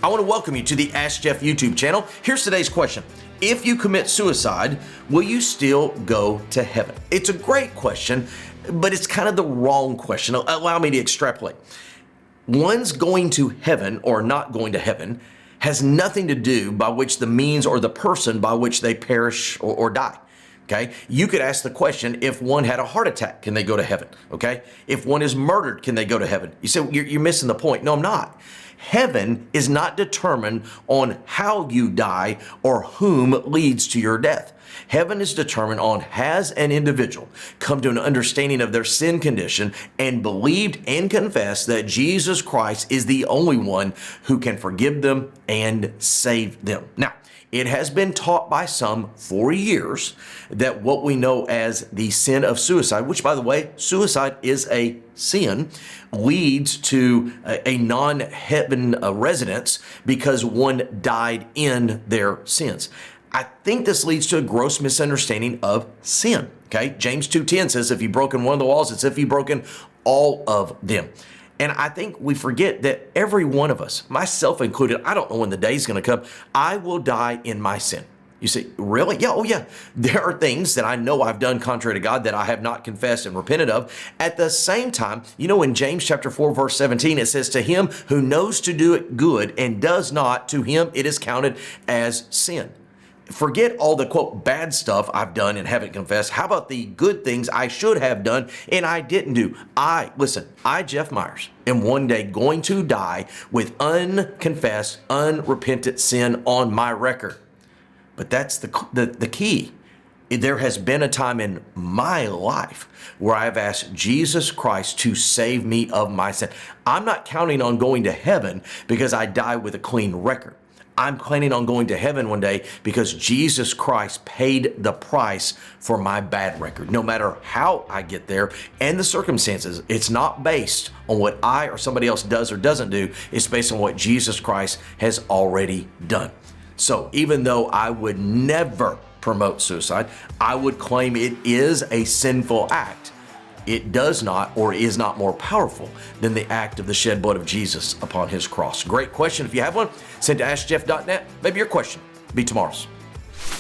I want to welcome you to the Ask Jeff YouTube channel. Here's today's question. If you commit suicide, will you still go to heaven? It's a great question, but it's kind of the wrong question. Allow me to extrapolate. One's going to heaven or not going to heaven has nothing to do by which the means or the person by which they perish or die. Okay, you could ask the question, if one had a heart attack, can they go to heaven? Okay, if one is murdered, can they go to heaven? You say, you're missing the point. No, I'm not. Heaven is not determined on how you die or whom leads to your death. Heaven is determined on has an individual come to an understanding of their sin condition and believed and confessed that Jesus Christ is the only one who can forgive them and save them. Now, it has been taught by some for years that what we know as the sin of suicide, which by the way, suicide is a sin, leads to a non-heaven residence because one died in their sins. I think this leads to a gross misunderstanding of sin. Okay, James 2:10 says if you've broken one of the laws, it's if you've broken all of them. And I think we forget that every one of us, myself included, I don't know when the day is going to come, I will die in my sin. You say, really? Yeah, oh yeah. There are things that I know I've done contrary to God that I have not confessed and repented of. At the same time, you know, in James chapter 4, verse 17, it says, to him who knows to do it good and does not, to him it is counted as sin. Forget all the, quote, bad stuff I've done and haven't confessed. How about the good things I should have done and I didn't do? I, Jeff Myers, am one day going to die with unconfessed, unrepentant sin on my record. But that's the key. There has been a time in my life where I've asked Jesus Christ to save me of my sin. I'm not counting on going to heaven because I die with a clean record. I'm planning on going to heaven one day because Jesus Christ paid the price for my bad record. No matter how I get there and the circumstances, it's not based on what I or somebody else does or doesn't do. It's based on what Jesus Christ has already done. So even though I would never promote suicide, I would claim it is a sinful act. It does not or is not more powerful than the act of the shed blood of Jesus upon his cross. Great question. If you have one, send to AskJeff.net. Maybe your question be tomorrow's.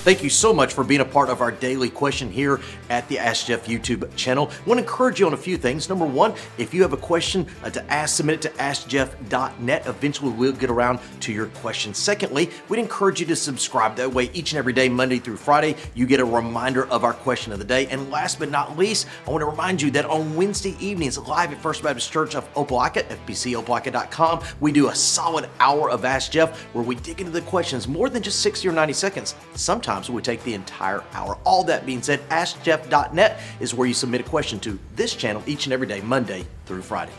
Thank you so much for being a part of our daily question here at the Ask Jeff YouTube channel. I want to encourage you on a few things. Number one, if you have a question to ask, submit it to AskJeff.net. Eventually, we'll get around to your question. Secondly, we'd encourage you to subscribe. That way, each and every day, Monday through Friday, you get a reminder of our question of the day. And last but not least, I want to remind you that on Wednesday evenings, live at First Baptist Church of Opelika, FBCOpelika.com, we do a solid hour of Ask Jeff where we dig into the questions more than just 60 or 90 seconds. Sometimes it would take the entire hour. All that being said, AskJeff.net is where you submit a question to this channel each and every day, Monday through Friday.